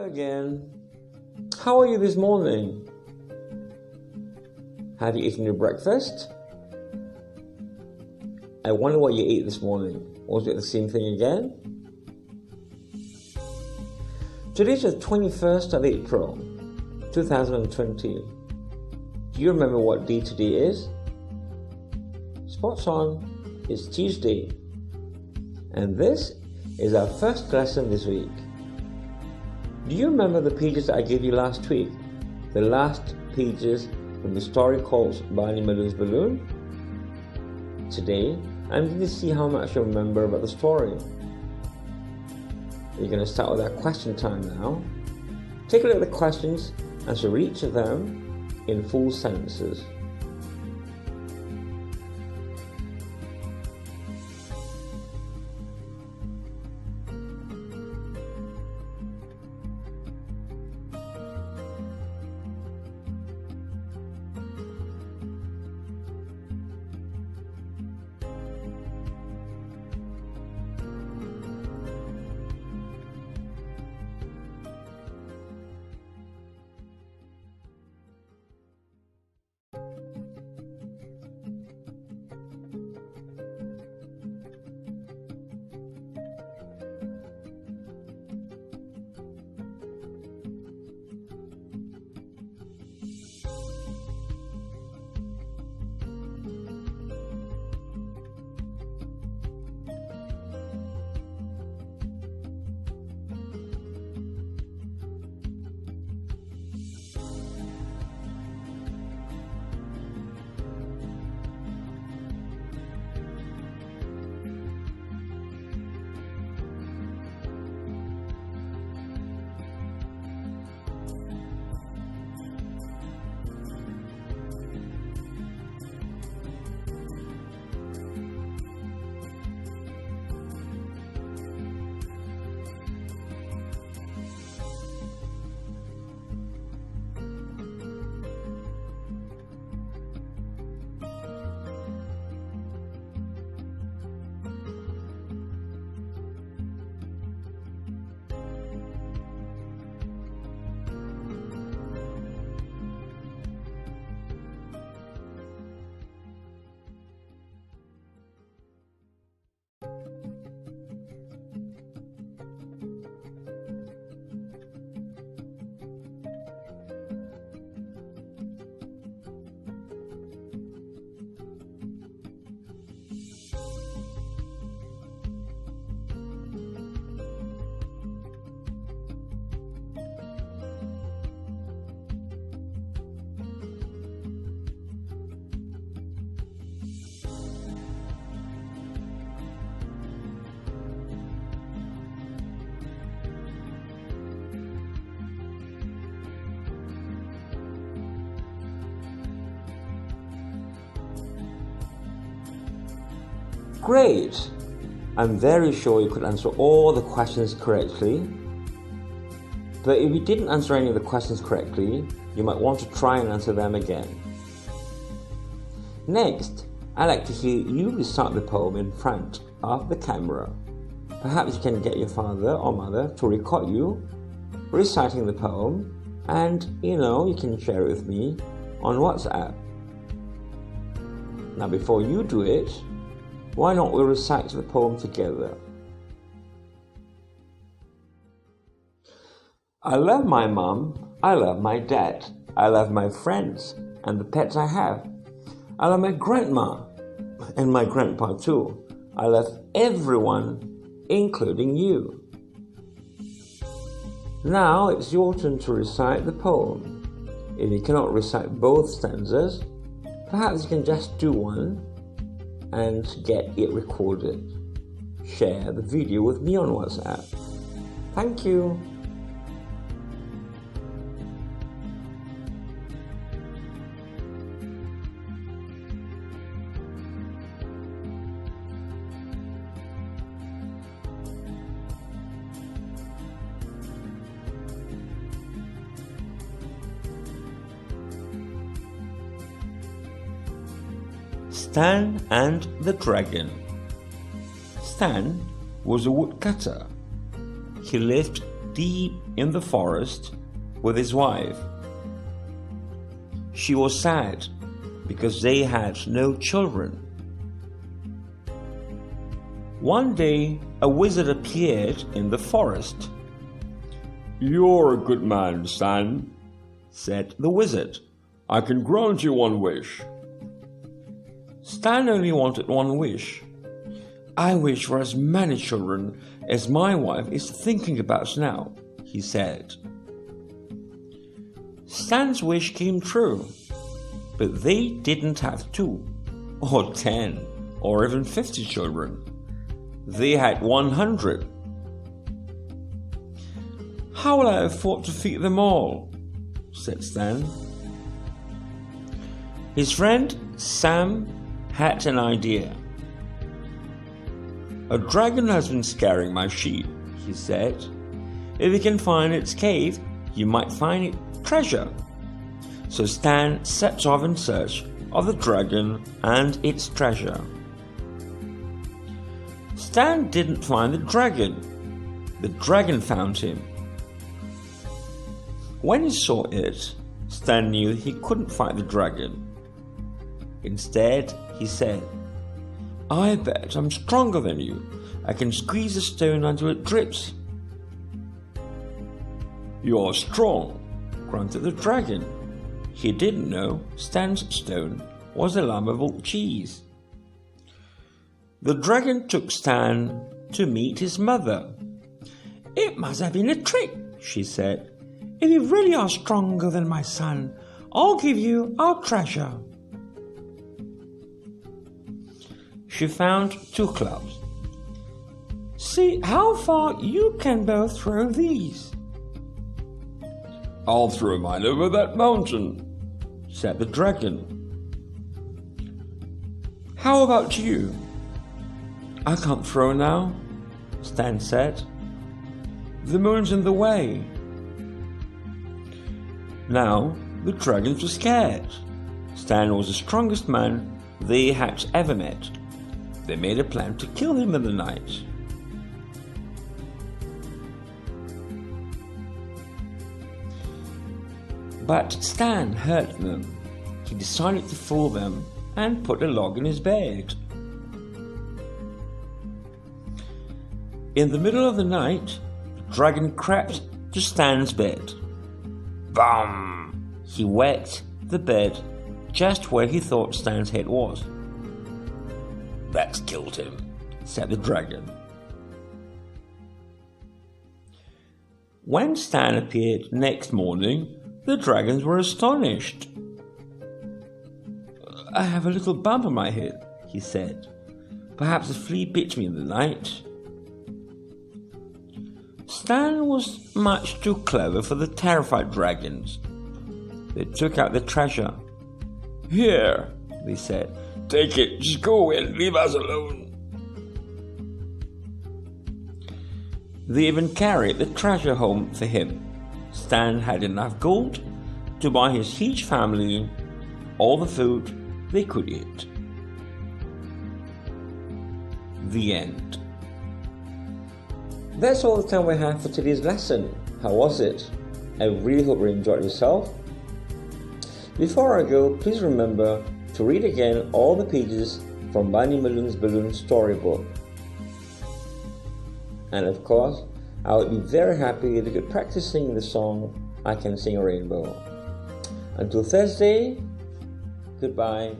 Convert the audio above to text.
again. How are you this morning? Have you eaten your breakfast? I wonder what you ate this morning. Was it the same thing again? Today's the 21st of April, 2020. Do you remember what day today is? Spot on. It's Tuesday. And this is our first lesson this week. Do you remember the pages that I gave you last week? The last pages from the story called Barney, Malloon's Balloon? Today, I'm going to see how much you remember about the story. We're going to start with our question time now. Take a look at the questions, answer each of them in full sentences. Great! I'm very sure you could answer all the questions correctly. But if you didn't answer any of the questions correctly, you might want to try and answer them again. Next, I'd like to hear you recite the poem in front of the camera. Perhaps you can get your father or mother to record you reciting the poem, and you can share it with me on WhatsApp. Now before you do it, why not we recite the poem together? I love my mom, I love my dad, I love my friends and the pets I have. I love my grandma and my grandpa too. I love everyone, including you. Now it's your turn to recite the poem. If you cannot recite both stanzas, perhaps you can just do one and get it recorded. Share the video with me on WhatsApp. Thank you. Stan and the Dragon. Stan was a woodcutter. He lived deep in the forest with his wife. She was sad because they had no children. One day, a wizard appeared in the forest. "You're a good man, Stan," said the wizard. "I can grant you one wish." Stan only wanted one wish. "I wish for as many children as my wife is thinking about now," he said. Stan's wish came true, but they didn't have 2, or 10, or even 50 children. They had 100. "How will I afford to feed them all?" said Stan. His friend Sam had an idea. "A dragon has been scaring my sheep," he said. "If you can find its cave, you might find its treasure." So Stan set off in search of the dragon and its treasure. Stan didn't find the dragon. The dragon found him. When he saw it, Stan knew he couldn't fight the dragon. Instead, he said, "I bet I'm stronger than you. I can squeeze a stone until it drips." "You're strong," grunted the dragon. He didn't know Stan's stone was a flammable cheese. The dragon took Stan to meet his mother. "It must have been a trick," she said. "If you really are stronger than my son, I'll give you our treasure." She found 2 clubs. "See how far you can both throw these." "I'll throw mine over that mountain," said the dragon. "How about you?" "I can't throw now," Stan said. "The moon's in the way." Now the dragons were scared. Stan was the strongest man they had ever met. They made a plan to kill him in the night. But Stan heard them. He decided to fool them and put a log in his bed. In the middle of the night, the dragon crept to Stan's bed. Bam! He whacked the bed just where he thought Stan's head was. "That's killed him," said the dragon. When Stan appeared next morning, the dragons were astonished. "I have a little bump on my head," he said. "Perhaps a flea bit me in the night." Stan was much too clever for the terrified dragons. They took out the treasure. "Here," they said. "Take it, just go away and leave us alone." They even carried the treasure home for him. Stan had enough gold to buy his huge family all the food they could eat. The end. That's all the time we have for today's lesson. How was it? I really hope you enjoyed yourself. Before I go, please remember to read again all the pages from Barney Malloon's Balloon storybook. And of course, I would be very happy if you could practice singing the song I Can Sing a Rainbow. Until Thursday, goodbye.